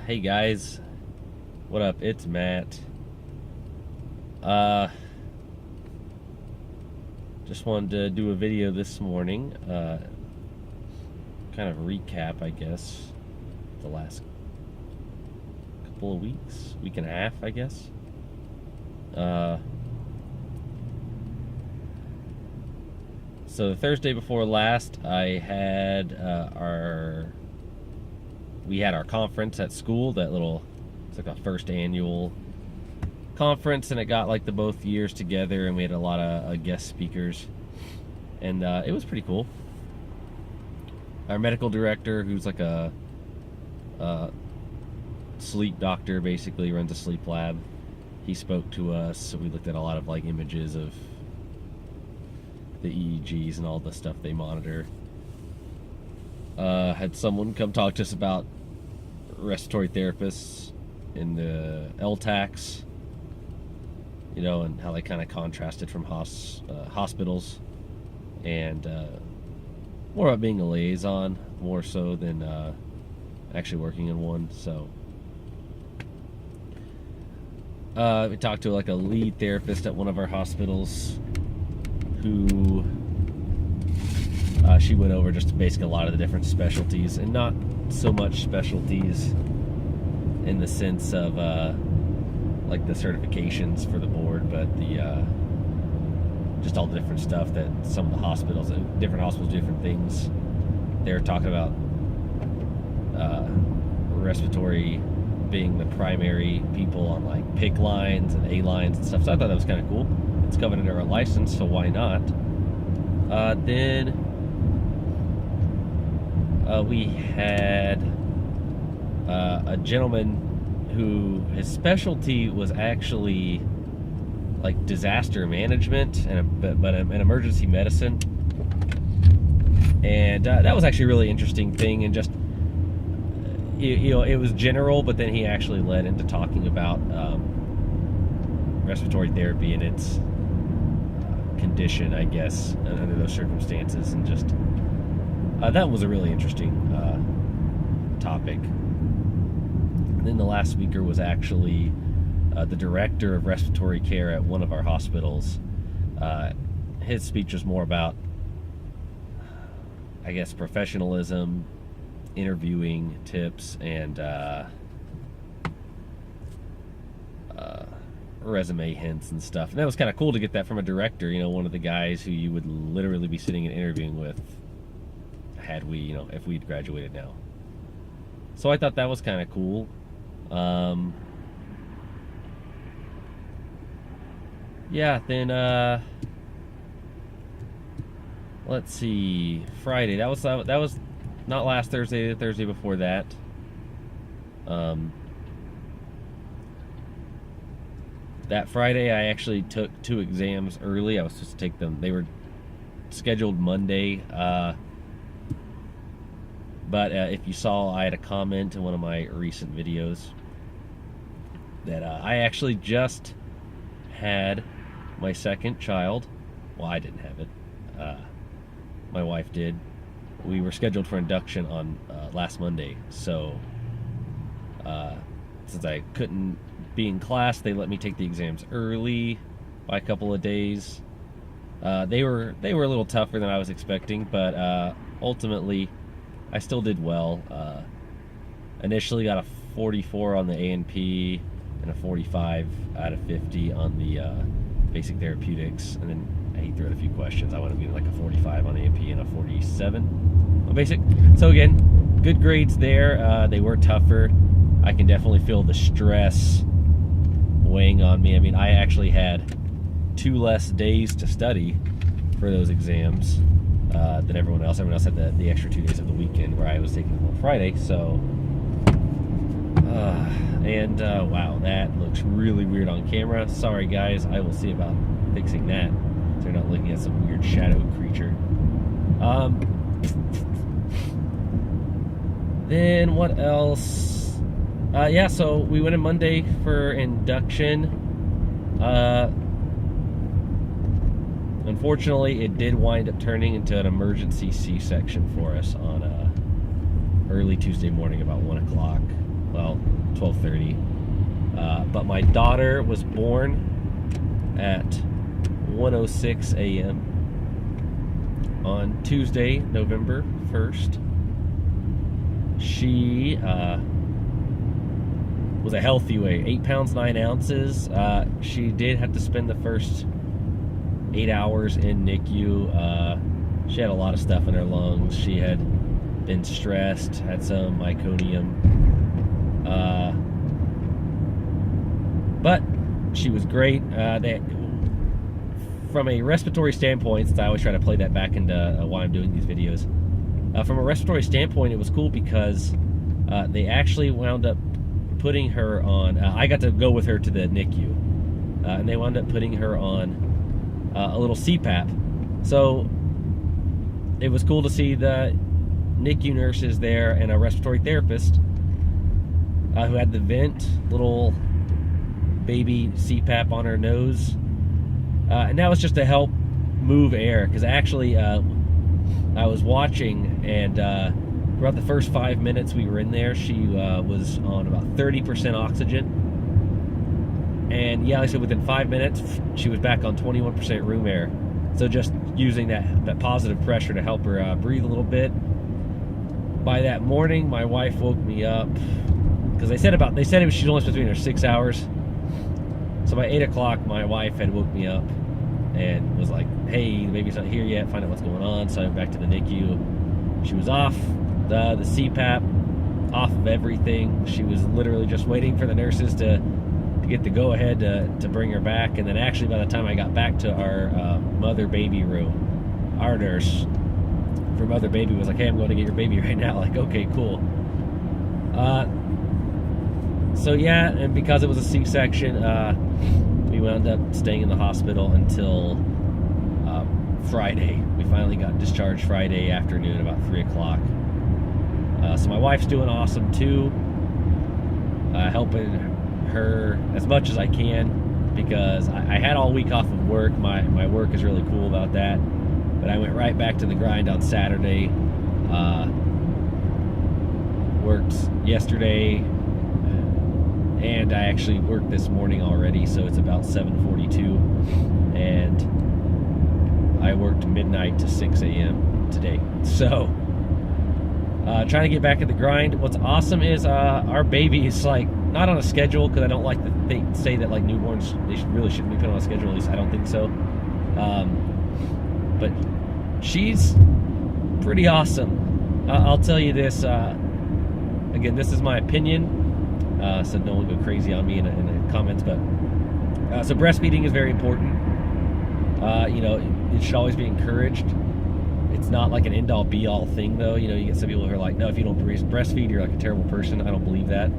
Hey guys, what up? It's Matt. Just wanted to do a video this morning, kind of recap, I guess, the last couple of weeks, week and a half, I guess. So the Thursday before last, we had our conference at school, it's like a first annual conference, and it got like the both years together, and we had a lot of guest speakers, and it was pretty cool. Our medical director, who's like a sleep doctor, basically runs a sleep lab, he spoke to us. So we looked at a lot of like images of the EEGs and all the stuff they monitor. Had someone come talk to us about respiratory therapists in the LTACs, and how they kind of contrasted from hospitals, and more about being a liaison more so than actually working in one. So we talked to like a lead therapist at one of our hospitals who she went over just basically a lot of the different specialties, and not so much specialties in the sense of like the certifications for the board, but the just all the different stuff that some of the hospitals, different hospitals do different things. They're talking about respiratory being the primary people on like PIC lines and A lines and stuff. So I thought that was kind of cool. It's covered under our license, so why not? Then we had a gentleman who his specialty was actually like disaster management but in emergency medicine, and that was actually a really interesting thing. And just it was general, but then he actually led into talking about respiratory therapy and its condition, I guess, under those circumstances, and just that was a really interesting topic. And then the last speaker was actually the director of respiratory care at one of our hospitals. His speech was more about, I guess, professionalism, interviewing tips, and resume hints and stuff. And that was kind of cool to get that from a director, one of the guys who you would literally be sitting and interviewing with had we, if we'd graduated now. So I thought that was kind of cool. Then let's see, Friday. That was not last Thursday, the Thursday before that. That Friday, I actually took 2 exams early. I was supposed to take them. They were scheduled Monday. But if you saw, I had a comment in one of my recent videos that I actually just had my second child. Well, I didn't have it. My wife did. We were scheduled for induction on last Monday. So since I couldn't be in class, they let me take the exams early by a couple of days. They were a little tougher than I was expecting, but ultimately I still did well. Initially got a 44 on the A&P and a 45 out of 50 on the basic therapeutics, and then he threw out a few questions. I wound up getting like a 45 on the A&P and a 47 on basic. So again, good grades there. They were tougher. I can definitely feel the stress weighing on me. I mean, I actually had 2 less days to study for those exams than everyone else. Everyone else had the extra 2 days of the weekend, where I was taking them on Friday. So, wow, that looks really weird on camera. Sorry, guys. I will see about fixing that, so you're not looking at some weird shadow creature. Then what else? So we went in Monday for induction. Unfortunately, it did wind up turning into an emergency C-section for us on early Tuesday morning, about 1 o'clock. well, 12:30. But my daughter was born at 1:06 a.m. on Tuesday, November 1st. She was a healthy weight, 8 pounds 9 ounces. She did have to spend the first 8 hours in NICU. She had a lot of stuff in her lungs. She had been stressed, had some meconium. But she was great. From a respiratory standpoint, since I always try to play that back into why I'm doing these videos, from a respiratory standpoint, it was cool because they actually wound up putting her on, I got to go with her to the NICU, and they wound up putting her on a little CPAP. So it was cool to see the NICU nurses there and a respiratory therapist who had the vent, little baby CPAP on her nose. And that was just to help move air, because actually I was watching, and throughout the first 5 minutes we were in there, she was on about 30% oxygen. And yeah, like I said, within 5 minutes, she was back on 21% room air. So just using that positive pressure to help her breathe a little bit. By that morning, my wife woke me up, because they said she's only supposed to be in her 6 hours. So by 8 o'clock, my wife had woke me up and was like, hey, the baby's not here yet, find out what's going on. So I went back to the NICU. She was off the CPAP, off of everything. She was literally just waiting for the nurses to get the go-ahead to bring her back. And then actually by the time I got back to our mother-baby room, our nurse for mother-baby was like, hey, I'm going to get your baby right now. Like, okay, cool. So yeah, and because it was a C-section, we wound up staying in the hospital until Friday. We finally got discharged Friday afternoon about 3 o'clock. So my wife's doing awesome too, helping her as much as I can, because I had all week off of work. My work is really cool about that, but I went right back to the grind on Saturday. Worked yesterday, and I actually worked this morning already, so it's about 7:42, and I worked midnight to 6 a.m. today. So trying to get back at the grind. What's awesome is our baby is like not on a schedule, because I don't like to say that like newborns, they really shouldn't be put on a schedule. At least I don't think so. But she's pretty awesome. I'll tell you this. Again, this is my opinion, so no one go crazy on me in the comments. But so breastfeeding is very important. It should always be encouraged. It's not like an end-all be-all thing, though. You get some people who are like, no, if you don't breastfeed, you're like a terrible person. I don't believe that.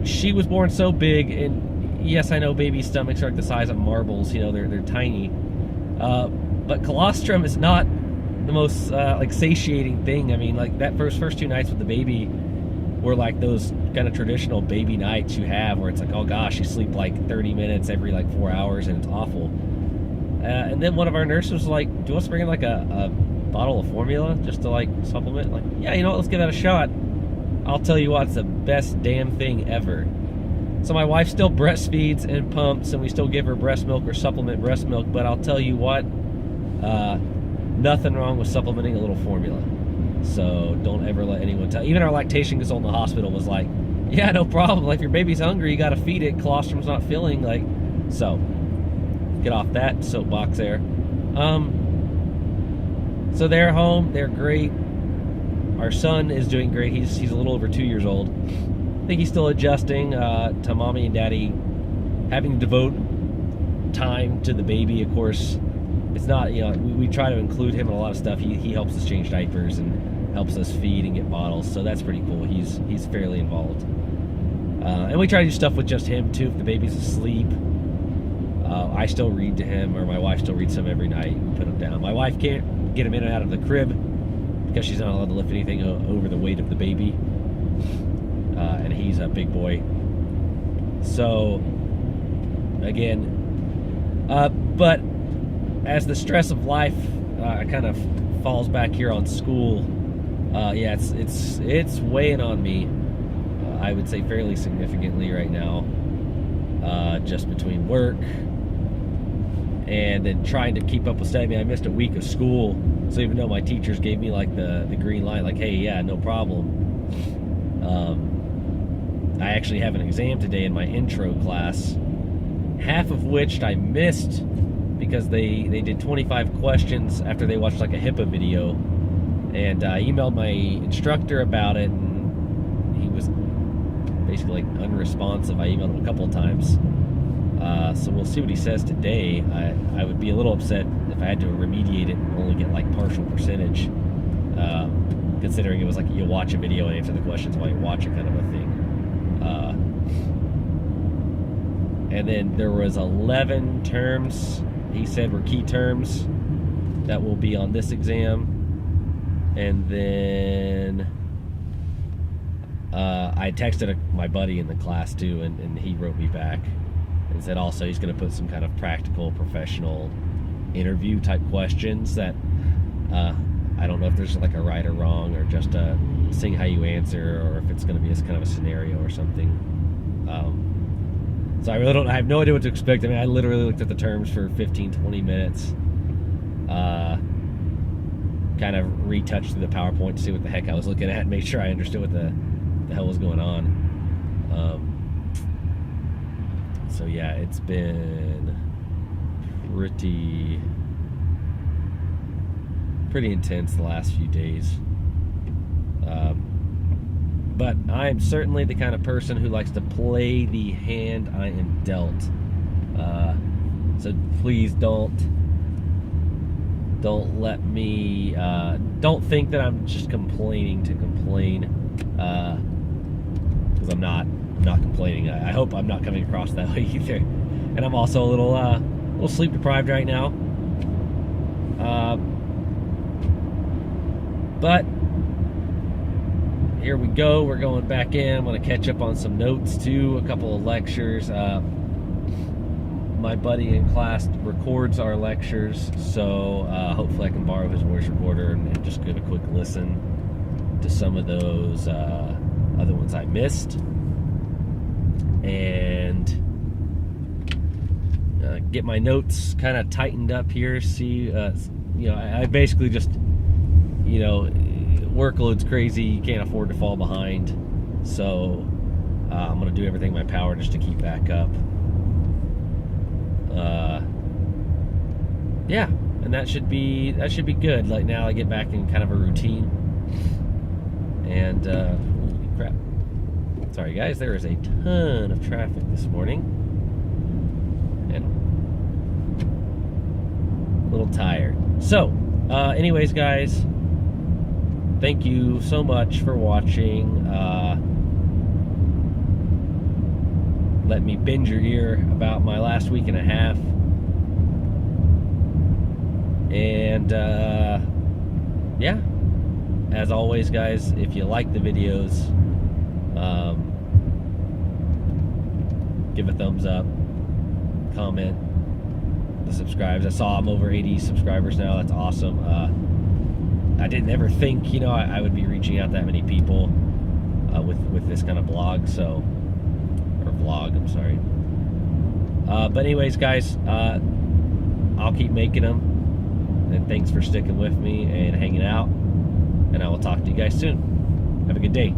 She was born so big, and yes, I know baby stomachs are like the size of marbles. They're tiny. But colostrum is not the most satiating thing. I mean, like that first 2 nights with the baby were like those kind of traditional baby nights you have, where it's like, oh gosh, you sleep like 30 minutes every like 4 hours, and it's awful. And then one of our nurses was like, do you want us to bring in like a bottle of formula just to like supplement? Like, yeah, let's give that a shot. I'll tell you what, it's the best damn thing ever. So my wife still breastfeeds and pumps, and we still give her breast milk or supplement breast milk, but I'll tell you what, nothing wrong with supplementing a little formula. So don't ever let anyone tell. Even our lactation consultant in the hospital was like, yeah, no problem. Like, if your baby's hungry, you got to feed it. Colostrum's not filling. Like, so get off that soapbox there. So they're home. They're great. Our son is doing great. He's a little over 2 years old. I think he's still adjusting to mommy and daddy having to devote time to the baby. Of course, it's not, we try to include him in a lot of stuff. He helps us change diapers and helps us feed and get bottles, so that's pretty cool. He's fairly involved. And we try to do stuff with just him too. If the baby's asleep, I still read to him, or my wife still reads to him every night. We put him down. My wife can't get him in and out of the crib because she's not allowed to lift anything over the weight of the baby. And he's a big boy. So, again, but as the stress of life kind of falls back here on school, Yeah, it's weighing on me. I would say fairly significantly right now. Just between work and then trying to keep up with study. I mean, I missed a week of school, so even though my teachers gave me like the green light, like, hey, yeah, no problem. I actually have an exam today in my intro class, half of which I missed because they did 25 questions after they watched like a HIPAA video, and I emailed my instructor about it, and he was basically like unresponsive. I emailed him a couple of times. So we'll see what he says today. I would be a little upset if I had to remediate it and only get like partial percentage, considering it was like you watch a video and answer the questions while you watch it kind of a thing. And then there was 11 terms he said were key terms that will be on this exam. And then I texted my buddy in the class too, and he wrote me back and said also he's going to put some kind of practical, professional interview type questions that I don't know if there's like a right or wrong, or just seeing how you answer, or if it's going to be kind of a scenario or something. So I have no idea what to expect. I mean, I literally looked at the terms for 15-20 minutes, kind of retouched through the PowerPoint to see what the heck I was looking at and make sure I understood what the hell was going on. So yeah, it's been pretty intense the last few days. But I'm certainly the kind of person who likes to play the hand I am dealt. So please don't let me, don't think that I'm just complaining to complain, because I'm not complaining. I hope I'm not coming across that way either. And I'm also a little sleep deprived right now. But here we go. We're going back in. I'm going to catch up on some notes too, a couple of lectures. My buddy in class records our lectures, so hopefully I can borrow his voice recorder and just get a quick listen to some of those other ones I missed, and get my notes kind of tightened up here. See, I basically just, workload's crazy. You can't afford to fall behind, so I'm going to do everything in my power just to keep back up. Yeah, and that should be good. Like, now I get back in kind of a routine. And holy crap! Sorry guys, there is a ton of traffic this morning, and a little tired. So, anyways, guys, thank you so much for watching. Let me bend your ear about my last week and a half. And yeah, as always, guys, if you like the videos, give a thumbs up, comment, the subscribes. I saw I'm over 80 subscribers now. That's awesome. I didn't ever think, I would be reaching out that many people with this kind of blog. So, or vlog, I'm sorry. But anyways, guys, I'll keep making them. And thanks for sticking with me and hanging out. And I will talk to you guys soon. Have a good day.